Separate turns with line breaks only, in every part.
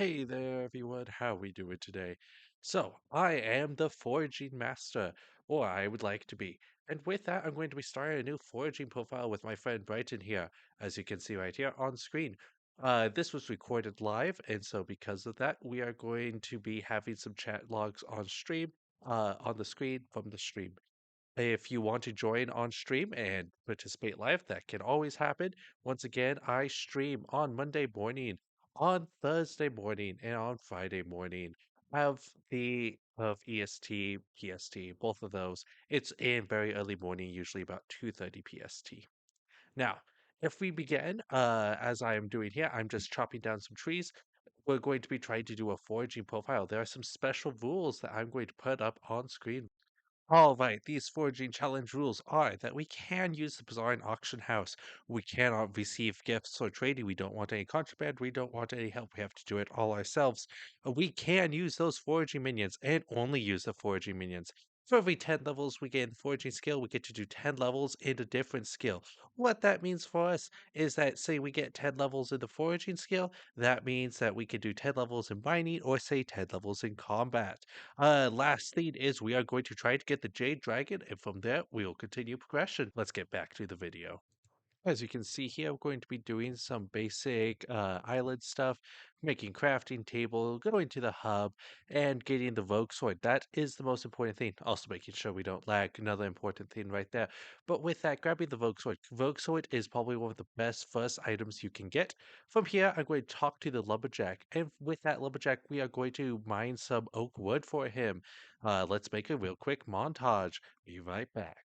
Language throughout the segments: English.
Hey there, everyone. How we doing today? So, I am the foraging master, or I would like to be. And with that, I'm going to be starting a new foraging profile with my friend Brighton here, as you can see right here on screen. This was recorded live, and so because of that, we are going to be having some chat logs on stream, on the screen from the stream. If you want to join on stream and participate live, that can always happen. Once again, I stream on Monday morning, on Thursday morning, and on Friday morning of EST, PST, both of those. It's in very early morning, usually about 2:30 PST. Now, if we begin, as I am doing here, I'm just chopping down some trees. We're going to be trying to do a foraging profile. There are some special rules that I'm going to put up on screen. All right, these foraging challenge rules are that we can use the bazaar and auction house. We cannot receive gifts or trading. We don't want any contraband. We don't want any help. We have to do it all ourselves. We can use those foraging minions and only use the foraging minions. For every 10 levels we get in the foraging skill, we get to do 10 levels in a different skill. What that means for us is that, say, we get 10 levels in the foraging skill, that means that we can do 10 levels in mining or, say, 10 levels in combat. Last thing is we are going to try to get the Jade Dragon, and from there we will continue progression. Let's get back to the video. As you can see here, I'm going to be doing some basic island stuff, making crafting table, going to the hub, and getting the Vogue Sword. That is the most important thing. Also making sure we don't lag, another important thing right there. But with that, grabbing the Vogue Sword. Vogue Sword is probably one of the best first items you can get. From here, I'm going to talk to the Lumberjack. And with that Lumberjack, we are going to mine some oak wood for him. Let's make a real quick montage. Be right back.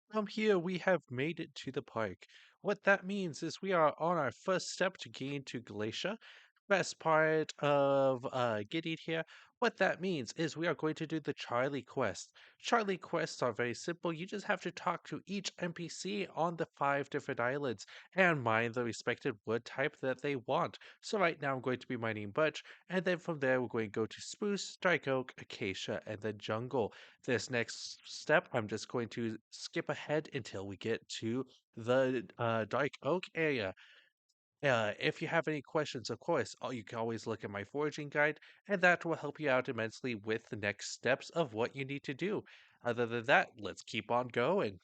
From here, we have made it to the park. What that means is we are on our first step to gain to Glacier. Best part of getting here, what that means is we are going to do the Charlie quest. Charlie quests are very simple. You just have to talk to each NPC on the 5 different islands and mine the respective wood type that they want. So right now I'm going to be mining birch, and then from there we're going to go to spruce, dark oak, acacia, and then jungle. This next step, I'm just going to skip ahead until we get to the dark oak area. If you have any questions, of course, you can always look at my foraging guide, and that will help you out immensely with the next steps of what you need to do. Other than that, let's keep on going.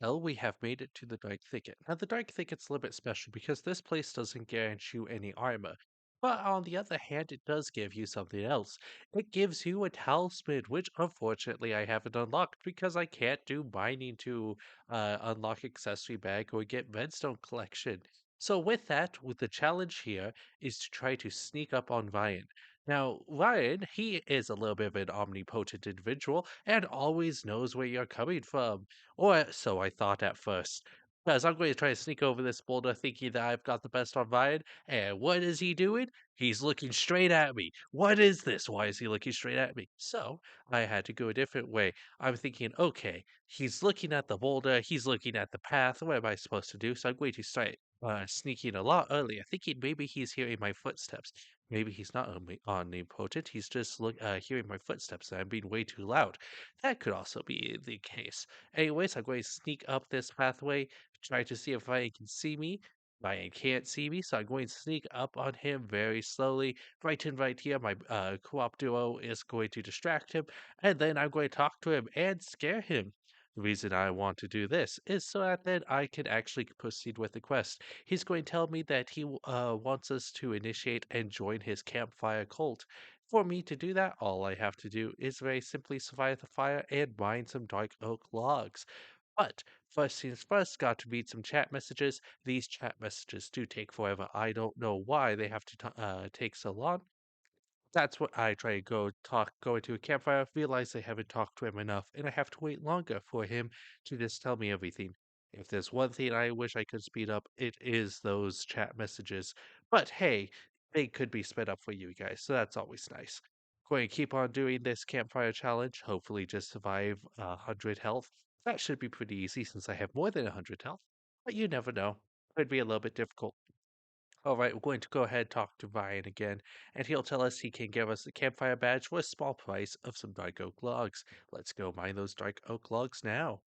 Well, we have made it to the Dark Thicket. Now, the Dark Thicket's a little bit special because this place doesn't guarantee you any armor. But on the other hand, it does give you something else. It gives you a talisman, which unfortunately I haven't unlocked because I can't do mining to unlock accessory bag or get redstone collection. So with that, with the challenge here is to try to sneak up on Ryan. Now, Ryan, he is a little bit of an omnipotent individual and always knows where you're coming from. Or so I thought at first. Because I'm going to try to sneak over this boulder thinking that I've got the best on Ryan. And what is he doing? He's looking straight at me. What is this? Why is he looking straight at me? So I had to go a different way. I'm thinking, okay, he's looking at the boulder. He's looking at the path. What am I supposed to do? So I'm going to start sneaking a lot earlier, thinking maybe he's hearing my footsteps. Maybe he's not omnipotent. He's just hearing my footsteps and I'm being way too loud. That could also be the case. Anyways, I'm going to sneak up this pathway, try to see if Ryan can see me. Ryan can't see me, so I'm going to sneak up on him very slowly. Right here, my co-op duo is going to distract him, and then I'm going to talk to him and scare him. The reason I want to do this is so that then I can actually proceed with the quest. He's going to tell me that he wants us to initiate and join his campfire cult. For me to do that, all I have to do is very simply survive the fire and mine some dark oak logs. But first things first, got to read some chat messages. These chat messages do take forever. I don't know why they have to take so long. That's what I try to go into a campfire, realize I haven't talked to him enough, and I have to wait longer for him to just tell me everything. If there's one thing I wish I could speed up, it is those chat messages. But hey, they could be sped up for you guys, so that's always nice. Going to keep on doing this campfire challenge, hopefully just survive 100 health. That should be pretty easy since I have more than 100 health, but you never know. Could be a little bit difficult. All right, we're going to go ahead and talk to Ryan again, and he'll tell us he can give us the campfire badge for a small price of some dark oak logs. Let's go mine those dark oak logs now.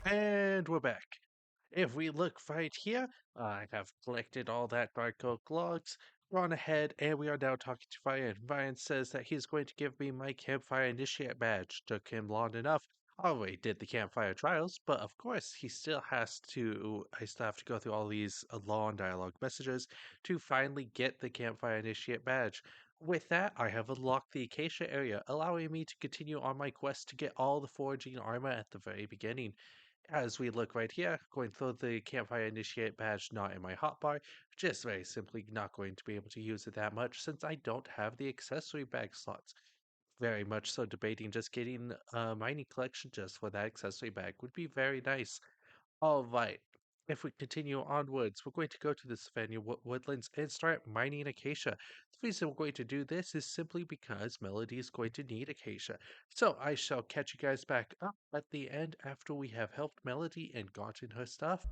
And we're back. If we look right here, I have collected all that dark oak logs, gone ahead, and we are now talking to Ryan. Ryan says that he's going to give me my campfire initiate badge. Took him long enough. I already did the campfire trials, but of course I still have to go through all these long dialogue messages to finally get the campfire initiate badge. With that, I have unlocked the Acacia area, allowing me to continue on my quest to get all the foraging armor at the very beginning. As we look right here, going through the campfire initiate badge not in my hotbar, just very simply not going to be able to use it that much since I don't have the accessory bag slots. Very much so debating just getting a mining collection just for that accessory bag would be very nice. All right. If we continue onwards, we're going to go to the Savannah Woodlands and start mining acacia. The reason we're going to do this is simply because Melody is going to need acacia. So I shall catch you guys back up at the end after we have helped Melody and gotten her stuff.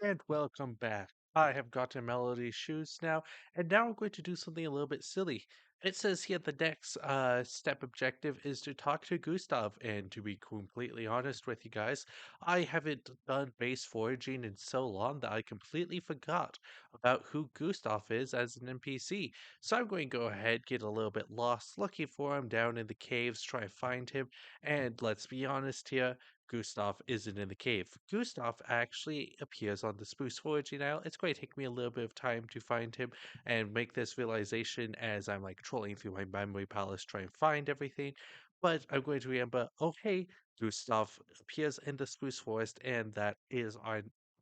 And welcome back. I have gotten Melody's shoes now, and now I'm going to do something a little bit silly. It says here the next step objective is to talk to Gustav, and to be completely honest with you guys, I haven't done base foraging in so long that I completely forgot about who Gustav is as an NPC. So I'm going to go ahead, get a little bit lost looking for him down in the caves, try to find him, and let's be honest here, Gustav isn't in the cave. Gustav actually appears on the Spruce Foraging Isle. It's going to take me a little bit of time to find him and make this realization as I'm like trolling through my memory palace trying to find everything. But I'm going to remember, oh hey, Gustav appears in the Spruce Forest, and that is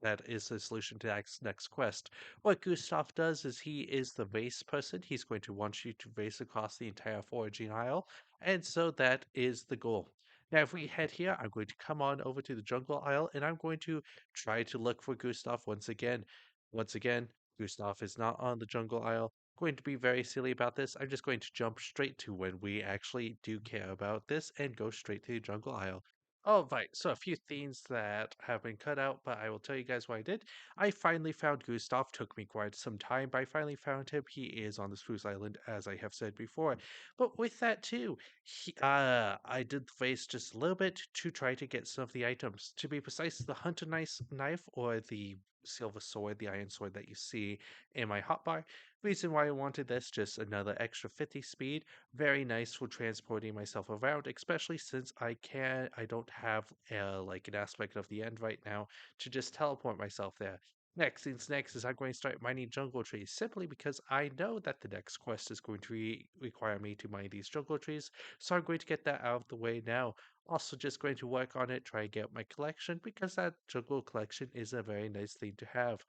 the solution to that next quest. What Gustav does is he is the race person. He's going to want you to race across the entire foraging isle, and so that is the goal. Now, if we head here, I'm going to come on over to the jungle isle and I'm going to try to look for Gustav once again. Once again, Gustav is not on the jungle isle. Going to be very silly about this. I'm just going to jump straight to when we actually do care about this and go straight to the jungle isle. All right, so a few things that have been cut out, but I will tell you guys what I did. I finally found Gustav. Took me quite some time, but I finally found him. He is on the Spruce Island, as I have said before. But with that too, I did the face just a little bit to try to get some of the items. To be precise, the hunter knife or the silver sword, the iron sword that you see in my hotbar. Reason why I wanted this, just another extra 50 speed. Very nice for transporting myself around, especially since I don't have like an aspect of the end right now to just teleport myself there. Next is I'm going to start mining jungle trees simply because I know that the next quest is going to require me to mine these jungle trees. So I'm going to get that out of the way now. Also, just going to work on it, try and get my collection because that jungle collection is a very nice thing to have.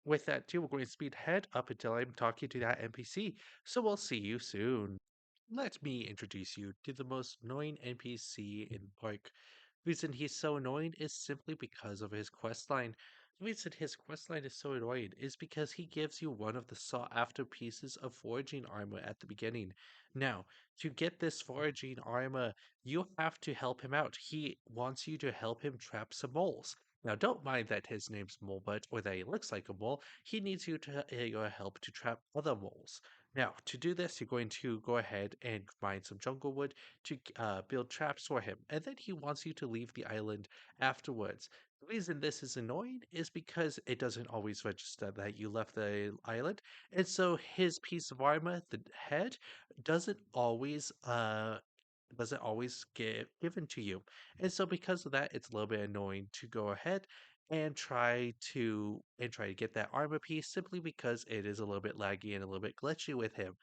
With that too, we're going to speed ahead up until I'm talking to that NPC. So we'll see you soon. Let me introduce you to the most annoying NPC in the park. Reason he's so annoying is simply because of his questline. The reason his questline is so annoying is because he gives you one of the sought after pieces of foraging armor at the beginning. Now, to get this foraging armor, you have to help him out. He wants you to help him trap some moles. Now, don't mind that his name's Molebut or that he looks like a mole. He needs your help to trap other moles. Now, to do this, you're going to go ahead and mine some jungle wood to build traps for him, and then he wants you to leave the island afterwards. The reason this is annoying is because it doesn't always register that you left the island, and so his piece of armor, the head, doesn't always get given to you. And so because of that, it's a little bit annoying to go ahead and try to get that armor piece simply because it is a little bit laggy and a little bit glitchy with him.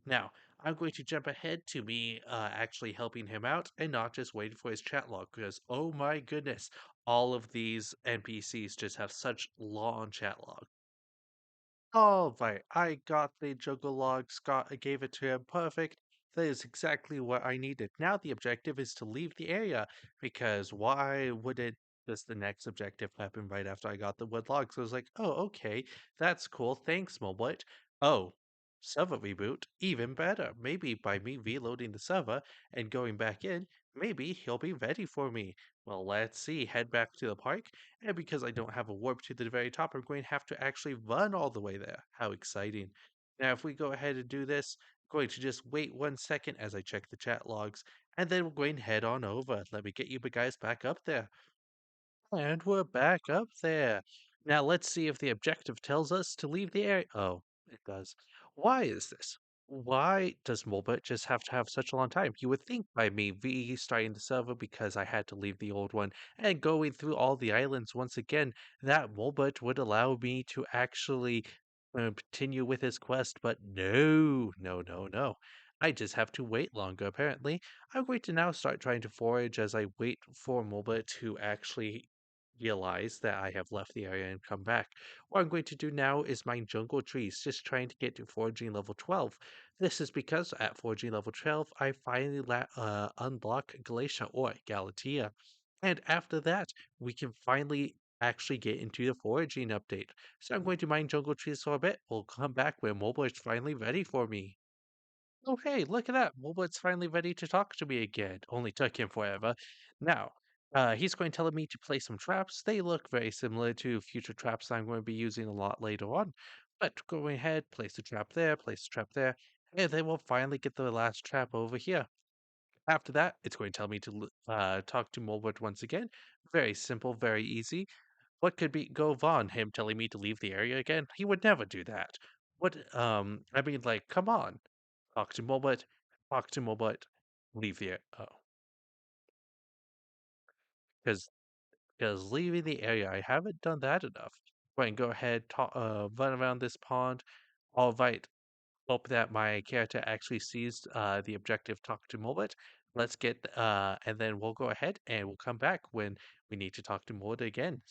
Now, I'm going to jump ahead to me actually helping him out and not just waiting for his chat log because oh my goodness, all of these NPCs just have such long chat logs. All right, I got the juggle log. Scott, I gave it to him. Perfect. That is exactly what I needed. Now the objective is to leave the area because why would it just the next objective happen right after I got the wood log? So I was like, oh, okay, that's cool. Thanks, Moblet. Oh, server reboot. Even better. Maybe by me reloading the server and going back in, maybe he'll be ready for me. Well, let's see. Head back to the park. And because I don't have a warp to the very top, I'm going to have to actually run all the way there. How exciting. Now, if we go ahead and do this, I'm going to just wait 1 second as I check the chat logs, and then we're going to head on over. Let me get you guys back up there. And we're back up there. Now let's see if the objective tells us to leave the area. Oh, it does. Why is this? Why does Mulbert just have to have such a long time? You would think by me restarting the server because I had to leave the old one and going through all the islands once again, that Mulbert would allow me to actually continue with his quest. But no, no, no, no. I just have to wait longer, apparently. I'm going to now start trying to forage as I wait for Mulbert to actually realize that I have left the area and come back. What I'm going to do now is mine jungle trees, just trying to get to foraging level 12. This is because at foraging level 12, I finally unlock Galatia or Galatea. And after that, we can finally actually get into the foraging update. So I'm going to mine jungle trees for a bit. We'll come back when mobile is finally ready for me. Oh, hey, look at that. Mobile's finally ready to talk to me again. Only took him forever. Now, He's going to tell me to place some traps. They look very similar to future traps I'm going to be using a lot later on. But going ahead, place the trap there, place the trap there, and then we'll finally get the last trap over here. After that, it's going to tell me to talk to Mulbert once again. Very simple, very easy. What could be go on? Him telling me to leave the area again? He would never do that. What? I mean, like, come on. Talk to Mulbert. Talk to Mulbert. Leave the oh, because leaving the area, I haven't done that enough. Right, go ahead, run around this pond. All right, hope that my character actually sees the objective talk to Mulbert. Let's get, and then we'll go ahead and we'll come back when we need to talk to Mulbert again.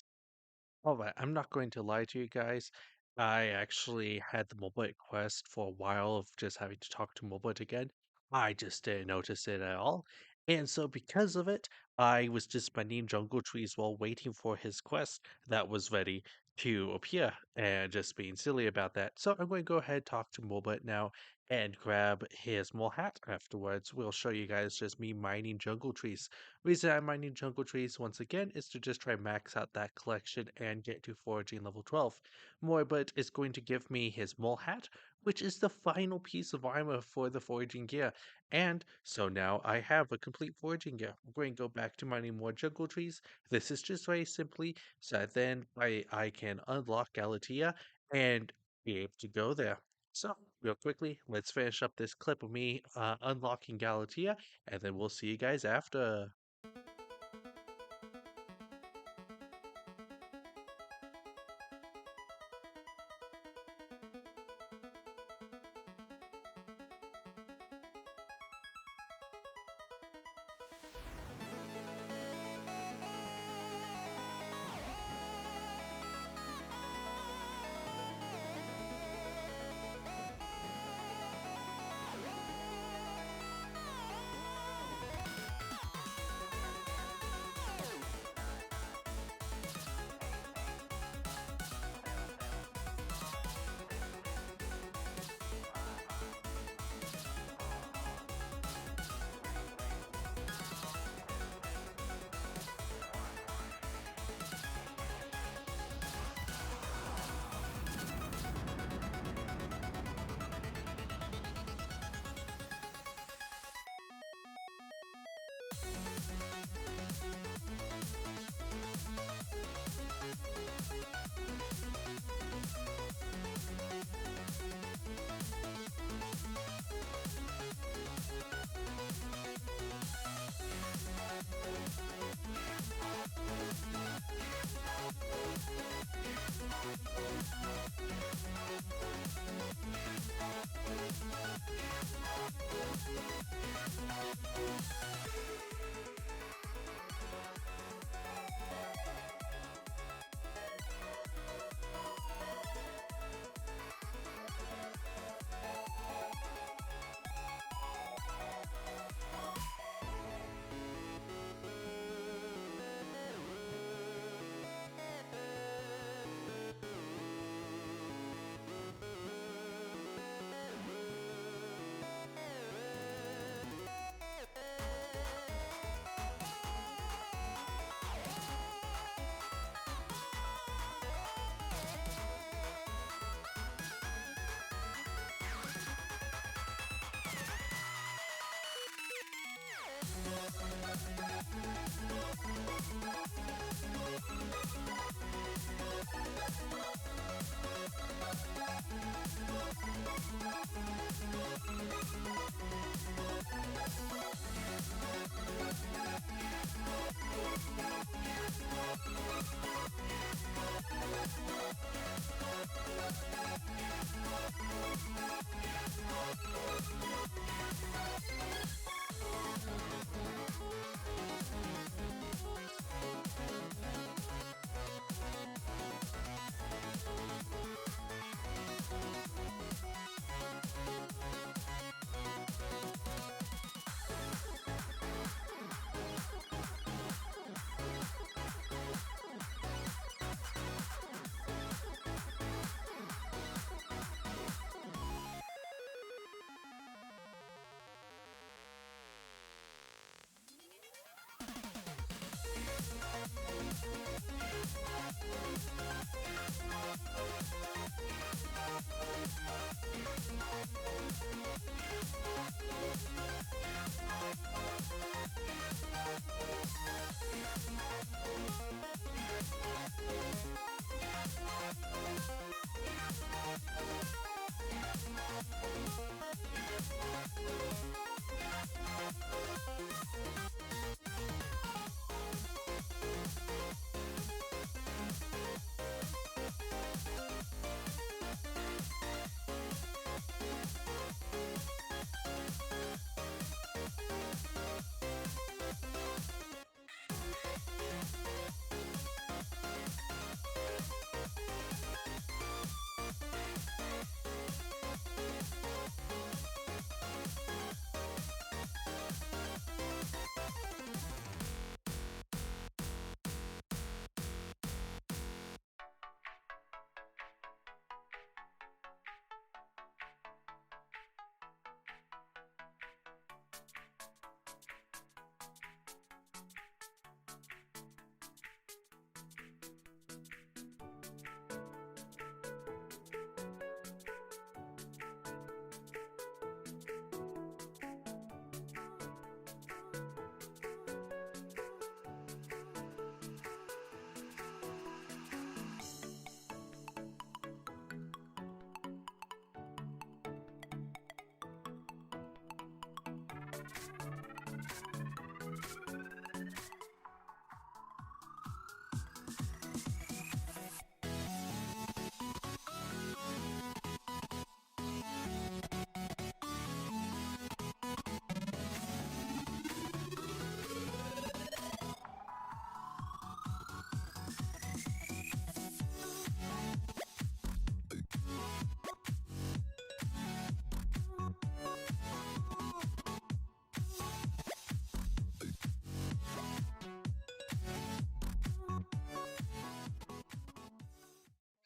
All right, I'm not going to lie to you guys. I actually had the mobile quest for a while of just having to talk to Mobile again. I just didn't notice it at all. And so because of it, I was just spending jungle trees while waiting for his quest that was ready to appear and just being silly about that. So I'm going to go ahead talk to Mobile now and grab his mole hat afterwards. We'll show you guys just me mining jungle trees. Reason I'm mining jungle trees once again is to just try max out that collection and get to foraging level 12. Morbid is going to give me his mole hat, which is the final piece of armor for the foraging gear. And so now I have a complete foraging gear. I'm going to go back to mining more jungle trees. This is just very simply so that then I can unlock Galatea and be able to go there. So, real quickly, let's finish up this clip of me unlocking Galatea, and then we'll see you guys after.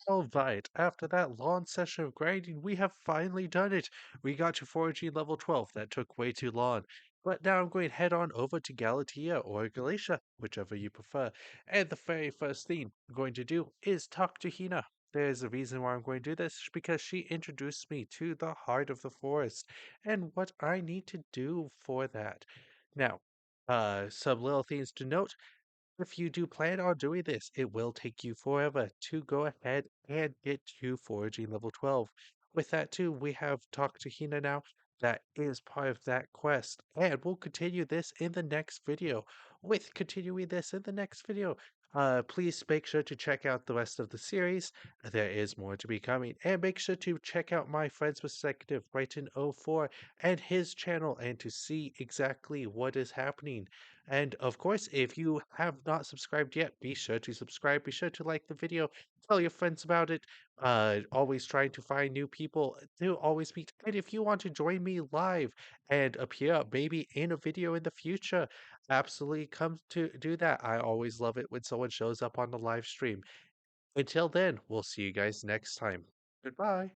All right, after that long session of grinding, we have finally done it. We got to foraging level 12. That took way too long. But now I'm going to head on over to Galatea or Galatia, whichever you prefer. And the very first thing I'm going to do is talk to Hina. There's a reason why I'm going to do this, because she introduced me to the heart of the forest and what I need to do for that. Now, some little things to note. If you do plan on doing this, it will take you forever to go ahead and get to foraging level 12. With that too, we have talked to Hina now. That is part of that quest. And we'll continue this in the next video. With continuing this in the next video, please make sure to check out the rest of the series. There is more to be coming. And make sure to check out my friend's perspective, Brighton04, and his channel, and to see exactly what is happening. And of course, if you have not subscribed yet, be sure to subscribe. Be sure to like the video. Tell your friends about it. Always trying to find new people to always meet. And if you want to join me live and appear maybe in a video in the future, absolutely come to do that. I always love it when someone shows up on the live stream. Until then, we'll see you guys next time. Goodbye.